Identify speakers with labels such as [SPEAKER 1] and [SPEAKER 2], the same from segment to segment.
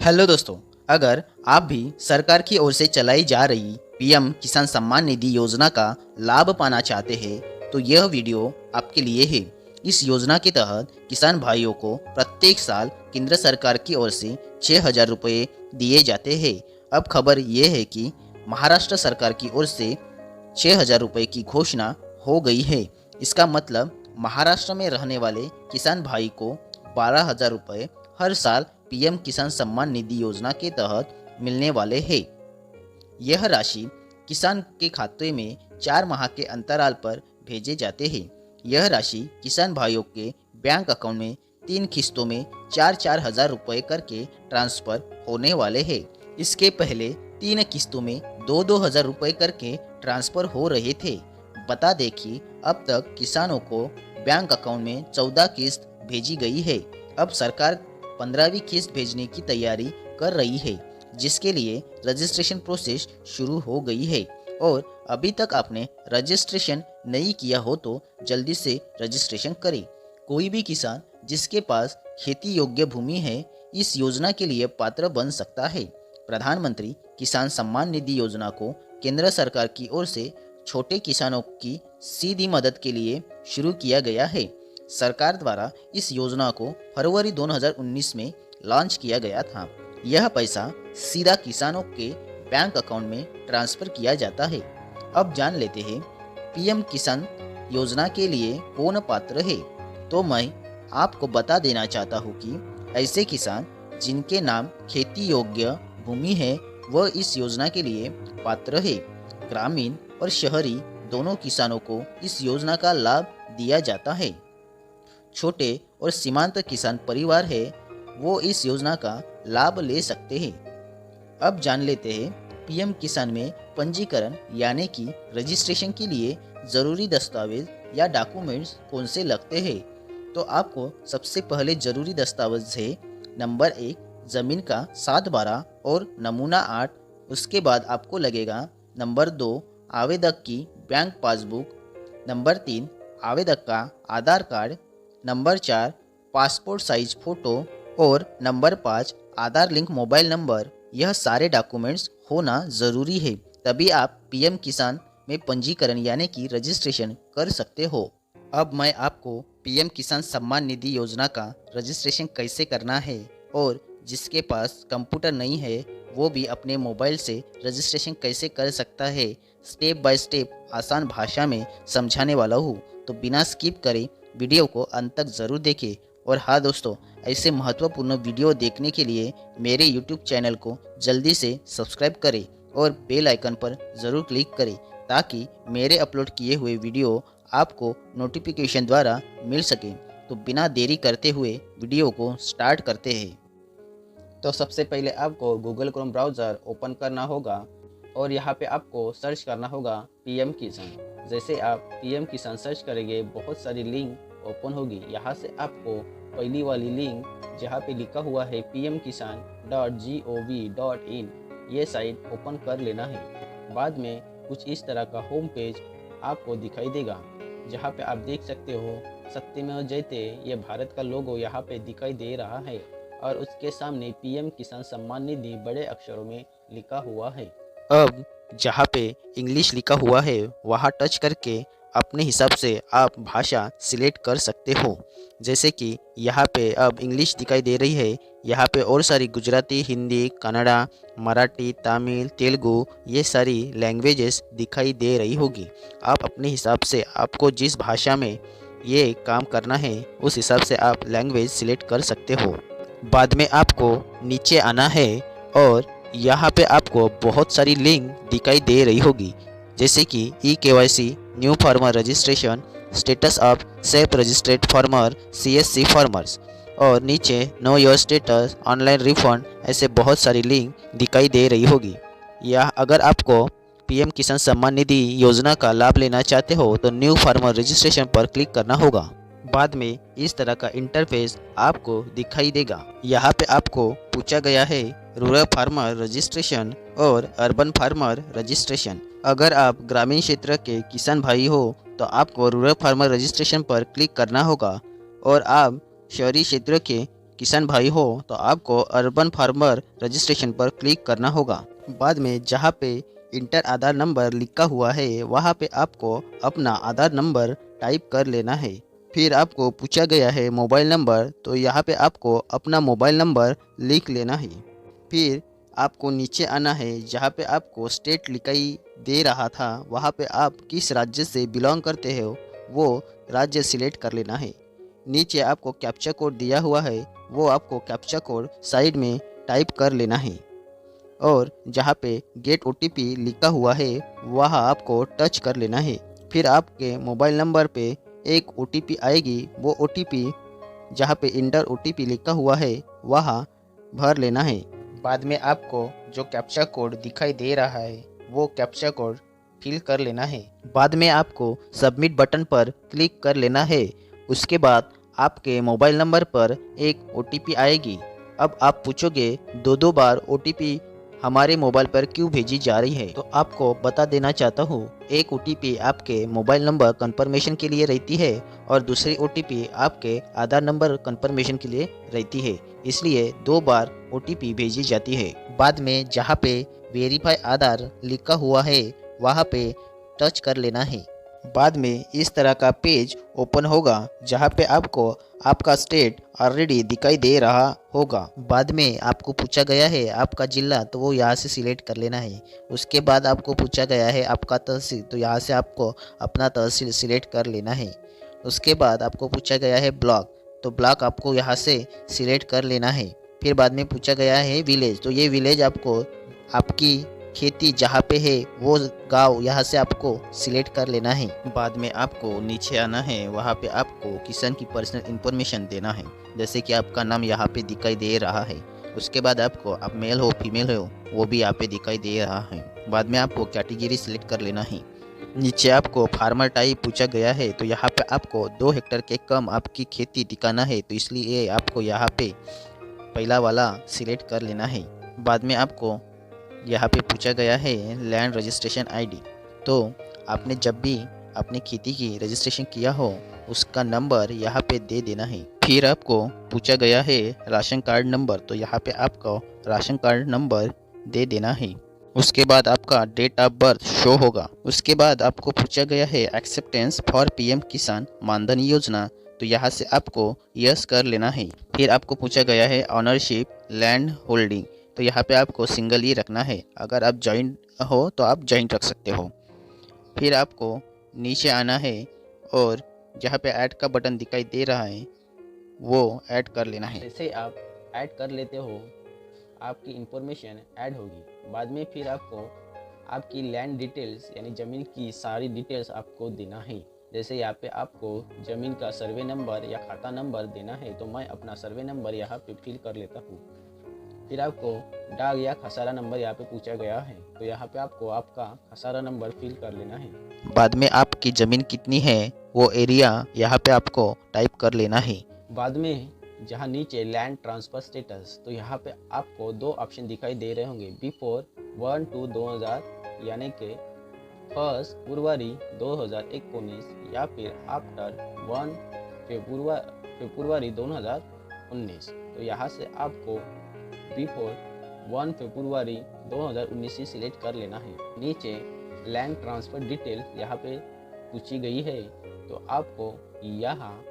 [SPEAKER 1] Hello दोस्तों, अगर आप भी सरकार की ओर से चलाई जा रही पीएम किसान सम्मान निधि योजना का लाभ पाना चाहते हैं तो यह वीडियो आपके लिए है। इस योजना के तहत किसान भाइयों को प्रत्येक साल केंद्र सरकार की ओर से 6,000 रुपये दिए जाते हैं। अब खबर यह है कि महाराष्ट्र सरकार की ओर से 6,000 रुपये की घोषणा हो गई है। इसका मतलब महाराष्ट्र में रहने वाले किसान भाई को 12,000 रुपये हर साल पीएम किसान सम्मान निधि योजना के तहत मिलने वाले हैं। यह राशि किसान के खाते में 4 माह के अंतराल पर भेजे जाते हैं। यह राशि किसान भाइयों के बैंक अकाउंट में 3 किस्तों में 4-4 हजार रुपये करके ट्रांसफर होने वाले हैं। इसके पहले 3 किस्तों में 2-2 हजार रुपये करके ट्रांसफर हो रहे थे। बता दें कि अब तक किसानों को बैंक अकाउंट में 14 किस्त भेजी गई है। अब सरकार 15वीं किस्त भेजने की तैयारी कर रही है, जिसके लिए रजिस्ट्रेशन प्रोसेस शुरू हो गई है। और अभी तक आपने रजिस्ट्रेशन नहीं किया हो तो जल्दी से रजिस्ट्रेशन करें। कोई भी किसान जिसके पास खेती योग्य भूमि है इस योजना के लिए पात्र बन सकता है। प्रधानमंत्री किसान सम्मान निधि योजना को केंद्र सरकार की ओर से छोटे किसानों की सीधी मदद के लिए शुरू किया गया है। सरकार द्वारा इस योजना को फरवरी 2019 में लॉन्च किया गया था। यह पैसा सीधा किसानों के बैंक अकाउंट में ट्रांसफर किया जाता है। अब जान लेते हैं पीएम किसान योजना के लिए कौन पात्र है। तो मैं आपको बता देना चाहता हूँ कि ऐसे किसान जिनके नाम खेती योग्य भूमि है वह इस योजना के लिए पात्र है। ग्रामीण और शहरी दोनों किसानों को इस योजना का लाभ दिया जाता है। छोटे और सीमांत किसान परिवार है वो इस योजना का लाभ ले सकते हैं। अब जान लेते हैं पीएम किसान में पंजीकरण यानी कि रजिस्ट्रेशन के लिए ज़रूरी दस्तावेज या डॉक्यूमेंट्स कौन से लगते हैं। तो आपको सबसे पहले ज़रूरी दस्तावेज है नंबर 1 ज़मीन का 7/12 और नमूना 8। उसके बाद आपको लगेगा नंबर 2 आवेदक की बैंक पासबुक, नंबर 3 आवेदक का Aadhaar card, number 4 passport size photo और number 5 Aadhaar link mobile number. यह सारे डॉक्यूमेंट्स होना ज़रूरी है, तभी आप पीएम किसान में पंजीकरण यानी कि रजिस्ट्रेशन कर सकते हो। अब मैं आपको पीएम किसान सम्मान निधि योजना का रजिस्ट्रेशन कैसे करना है और जिसके पास कंप्यूटर नहीं है वो भी अपने मोबाइल से रजिस्ट्रेशन कैसे कर सकता है स्टेप बाय स्टेप आसान भाषा में समझाने वाला हूँ। तो बिना स्किप करे वीडियो को अंत तक ज़रूर देखें। और हाँ दोस्तों, ऐसे महत्वपूर्ण वीडियो देखने के लिए मेरे यूट्यूब चैनल को जल्दी से सब्सक्राइब करें और बेल आइकन पर ज़रूर क्लिक करें ताकि मेरे अपलोड किए हुए वीडियो आपको नोटिफिकेशन द्वारा मिल सके। तो बिना देरी करते हुए वीडियो को स्टार्ट करते हैं। तो सबसे पहले आपको गूगल क्रोम ब्राउज़र ओपन करना होगा और यहाँ पे आपको सर्च करना होगा पीएम किसान। जैसे आप पीएम किसान सर्च करेंगे बहुत सारी लिंक ओपन होगी। यहाँ से आपको पहली वाली लिंक जहाँ पे लिखा हुआ है pmkisan.gov.in ये साइट ओपन कर लेना है। बाद में कुछ इस तरह का होम पेज आपको दिखाई देगा जहाँ पे आप देख सकते हो सत्यमेव जयते ये भारत का लोगो यहाँ पे दिखाई दे रहा है और उसके सामने पीएम किसान सम्मान निधि बड़े अक्षरों में लिखा हुआ है। अब जहाँ पे इंग्लिश लिखा हुआ है वहाँ टच करके अपने हिसाब से आप भाषा सिलेक्ट कर सकते हो। जैसे कि यहाँ पे अब इंग्लिश दिखाई दे रही है, यहाँ पे और सारी गुजराती, हिंदी, कन्नड़ा, मराठी, तमिल, तेलुगु ये सारी लैंग्वेजेस दिखाई दे रही होगी। आप अपने हिसाब से आपको जिस भाषा में ये काम करना है उस हिसाब से आप लैंग्वेज सिलेक्ट कर सकते हो। बाद में आपको नीचे आना है और यहाँ पे आपको बहुत सारी लिंक दिखाई दे रही होगी जैसे कि eKYC, new farmer registration, status of self registered farmer, CSC farmers और नीचे know your status, online refund, ऐसे बहुत सारी लिंक दिखाई दे रही होगी। या अगर आपको पीएम किसान सम्मान निधि योजना का लाभ लेना चाहते हो तो न्यू फार्मर रजिस्ट्रेशन पर क्लिक करना होगा। बाद में इस तरह का इंटरफेस आपको दिखाई देगा। यहाँ पे आपको पूछा गया है रूरल फार्मर रजिस्ट्रेशन और अर्बन फार्मर रजिस्ट्रेशन। अगर आप ग्रामीण क्षेत्र के किसान भाई हो तो आपको रूरल फार्मर रजिस्ट्रेशन पर क्लिक करना होगा और आप शहरी क्षेत्र के किसान भाई हो तो आपको अर्बन फार्मर रजिस्ट्रेशन पर क्लिक करना होगा। बाद में जहाँ पे इंटर आधार नंबर लिखा हुआ है वहाँ पे आपको अपना आधार नंबर टाइप कर लेना है। फिर आपको पूछा गया है मोबाइल नंबर, तो यहाँ पे आपको अपना मोबाइल नंबर लिख लेना है। फिर आपको नीचे आना है, जहाँ पे आपको स्टेट लिखाई दे रहा था वहाँ पे आप किस राज्य से बिलोंग करते हो वो राज्य सिलेक्ट कर लेना है। नीचे आपको कैप्चा कोड दिया हुआ है, वो आपको कैप्चा कोड साइड में टाइप कर लेना है। और जहाँ पे गेट ओटीपी लिखा हुआ है वहाँ आपको टच कर लेना है। फिर आपके मोबाइल नंबर पे एक ओटीपी आएगी, वो ओटीपी जहाँ पे इंटर ओटीपी लिखा हुआ है वहाँ भर लेना है। बाद में आपको जो कैप्चा कोड दिखाई दे रहा है वो कैप्चा कोड फिल कर लेना है। बाद में आपको सबमिट बटन पर क्लिक कर लेना है। उसके बाद आपके मोबाइल नंबर पर एक ओटीपी आएगी। अब आप पूछोगे दो दो बार ओटीपी हमारे मोबाइल पर क्यों भेजी जा रही है, तो आपको बता देना चाहता हूँ, एक ओटीपी आपके मोबाइल नंबर कंफर्मेशन के लिए रहती है और दूसरी ओटीपी आपके आधार नंबर कंफर्मेशन के लिए रहती है, इसलिए दो बार ओटीपी भेजी जाती है। बाद में जहाँ पे वेरीफाई आधार लिखा हुआ है वहाँ पे टच कर लेना है। बाद में इस तरह का पेज ओपन होगा जहाँ पे आपको आपका स्टेट ऑलरेडी दिखाई दे रहा होगा। बाद में आपको पूछा गया है आपका जिला, तो वो यहाँ से सिलेक्ट कर लेना है। उसके बाद आपको पूछा गया है आपका तहसील, तो यहाँ से आपको अपना तहसील सिलेक्ट कर लेना है। उसके बाद आपको पूछा गया है ब्लॉक, तो ब्लॉक आपको यहाँ से सिलेक्ट कर लेना है। फिर बाद में पूछा गया है विलेज, तो ये विलेज आपको आपकी खेती जहाँ पे है वो गांव यहाँ से आपको सिलेक्ट कर लेना है। बाद में आपको नीचे आना है, वहाँ पे आपको किसान की पर्सनल इन्फॉर्मेशन देना है, जैसे कि आपका नाम यहाँ पे दिखाई दे रहा है। उसके बाद आपको आप मेल हो फीमेल हो वो भी यहाँ पे दिखाई दे रहा है। बाद में आपको कैटेगरी सिलेक्ट कर लेना है। नीचे आपको फार्मर टाइप पूछा गया है, तो यहाँ पे आपको 2 हेक्टेयर के कम आपकी खेती दिखाना है, तो इसलिए आपको यहाँ पे पहला वाला सिलेक्ट कर लेना है। बाद में आपको यहाँ पे पूछा गया है लैंड रजिस्ट्रेशन आईडी, तो आपने जब भी अपनी खेती की रजिस्ट्रेशन किया हो उसका नंबर यहाँ पे दे देना है। फिर आपको पूछा गया है राशन कार्ड नंबर, तो यहाँ पे आपको राशन कार्ड नंबर दे देना है। उसके बाद आपका डेट ऑफ बर्थ शो होगा। उसके बाद आपको पूछा गया है एक्सेप्टेंस फॉर पीएम किसान मानधन योजना, तो यहाँ से आपको यस कर लेना है। फिर आपको पूछा गया है ऑनरशिप लैंड होल्डिंग, तो यहाँ पे आपको सिंगल ही रखना है। अगर आप जॉइंट हो तो आप जॉइंट रख सकते हो। फिर आपको नीचे आना है और जहाँ पे ऐड का बटन दिखाई दे रहा है वो ऐड कर लेना है।
[SPEAKER 2] जैसे आप ऐड कर लेते हो आपकी इंफॉर्मेशन ऐड होगी। बाद में फिर आपको आपकी लैंड डिटेल्स यानी ज़मीन की सारी डिटेल्स आपको देना है। जैसे यहाँ पे आपको ज़मीन का सर्वे नंबर या खाता नंबर देना है, तो मैं अपना सर्वे नंबर यहाँ पे फिल कर लेता हूँ। फिर आपको डाक या खसारा नंबर यहाँ पे पूछा गया है, तो यहाँ पे आपको आपका खसारा नंबर फिल कर लेना है।
[SPEAKER 1] बाद में आपकी ज़मीन कितनी है वो एरिया यहाँ पे आपको टाइप कर लेना है।
[SPEAKER 2] बाद में जहाँ नीचे लैंड ट्रांसफ़र स्टेटस, तो यहाँ पे आपको 2 ऑप्शन दिखाई दे रहे होंगे, बिफोर 1/2/2000 यानी कि 1 फरवरी 2019 या फिर आफ्टर 1 फरवरी 2019। तो यहाँ से आपको बिफोर 1 फरवरी 2019 ही सिलेक्ट कर लेना है। नीचे लैंड ट्रांसफ़र डिटेल यहाँ पे पूछी गई है, तो आपको यहाँ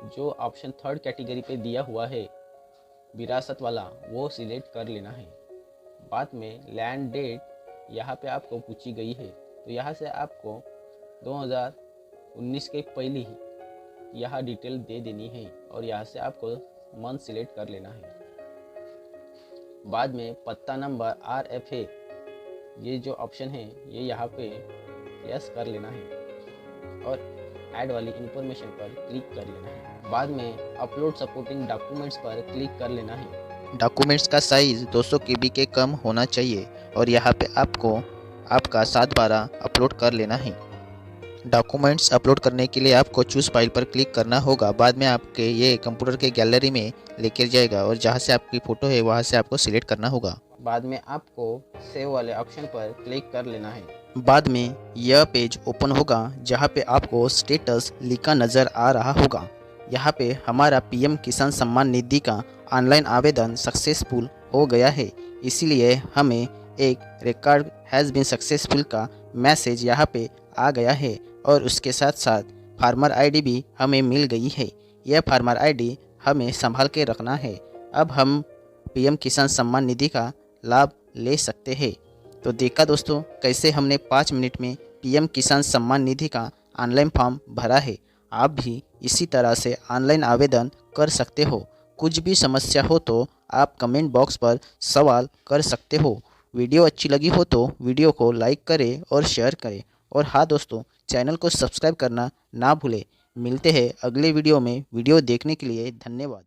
[SPEAKER 2] जो ऑप्शन 3rd कैटेगरी पे दिया हुआ है विरासत वाला वो सिलेक्ट कर लेना है। बाद में लैंड डेट यहाँ पे आपको पूछी गई है, तो यहाँ से आपको 2019 के पहले ही यहाँ डिटेल दे देनी है और यहाँ से आपको मंथ सिलेक्ट कर लेना है। बाद में पत्ता नंबर RFA ये जो ऑप्शन है ये यहाँ पे यस कर लेना है और ऐड वाली इंफॉर्मेशन पर क्लिक कर लेना है। बाद में अपलोड सपोर्टिंग डॉक्यूमेंट्स पर क्लिक कर लेना है।
[SPEAKER 1] डॉक्यूमेंट्स का साइज़ 200 KB के कम होना चाहिए और यहाँ पे आपको आपका 7/12 अपलोड कर लेना है। डॉक्यूमेंट्स अपलोड करने के लिए आपको चूज़ फाइल पर क्लिक करना होगा। बाद में आपके ये कंप्यूटर के गैलरी में लेकर जाएगा और जहाँ से आपकी फ़ोटो है वहाँ से आपको सिलेक्ट करना होगा।
[SPEAKER 2] बाद में आपको सेव वाले ऑप्शन पर क्लिक कर लेना है।
[SPEAKER 1] बाद में यह पेज ओपन होगा जहाँ पे आपको स्टेटस लिखा नज़र आ रहा होगा। यहाँ पे हमारा पीएम किसान सम्मान निधि का ऑनलाइन आवेदन सक्सेसफुल हो गया है, इसीलिए हमें एक रिकॉर्ड हैज़ बीन सक्सेसफुल का मैसेज यहाँ पे आ गया है और उसके साथ साथ फार्मर आईडी भी हमें मिल गई है। यह फार्मर आईडी हमें संभाल के रखना है। अब हम पीएम किसान सम्मान निधि का लाभ ले सकते हैं। तो देखा दोस्तों कैसे हमने 5 मिनट में पीएम किसान सम्मान निधि का ऑनलाइन फॉर्म भरा है। आप भी इसी तरह से ऑनलाइन आवेदन कर सकते हो। कुछ भी समस्या हो तो आप कमेंट बॉक्स पर सवाल कर सकते हो। वीडियो अच्छी लगी हो तो वीडियो को लाइक करें और शेयर करें। और हाँ दोस्तों, चैनल को सब्सक्राइब करना ना भूलें। मिलते हैं अगले वीडियो में। वीडियो देखने के लिए धन्यवाद।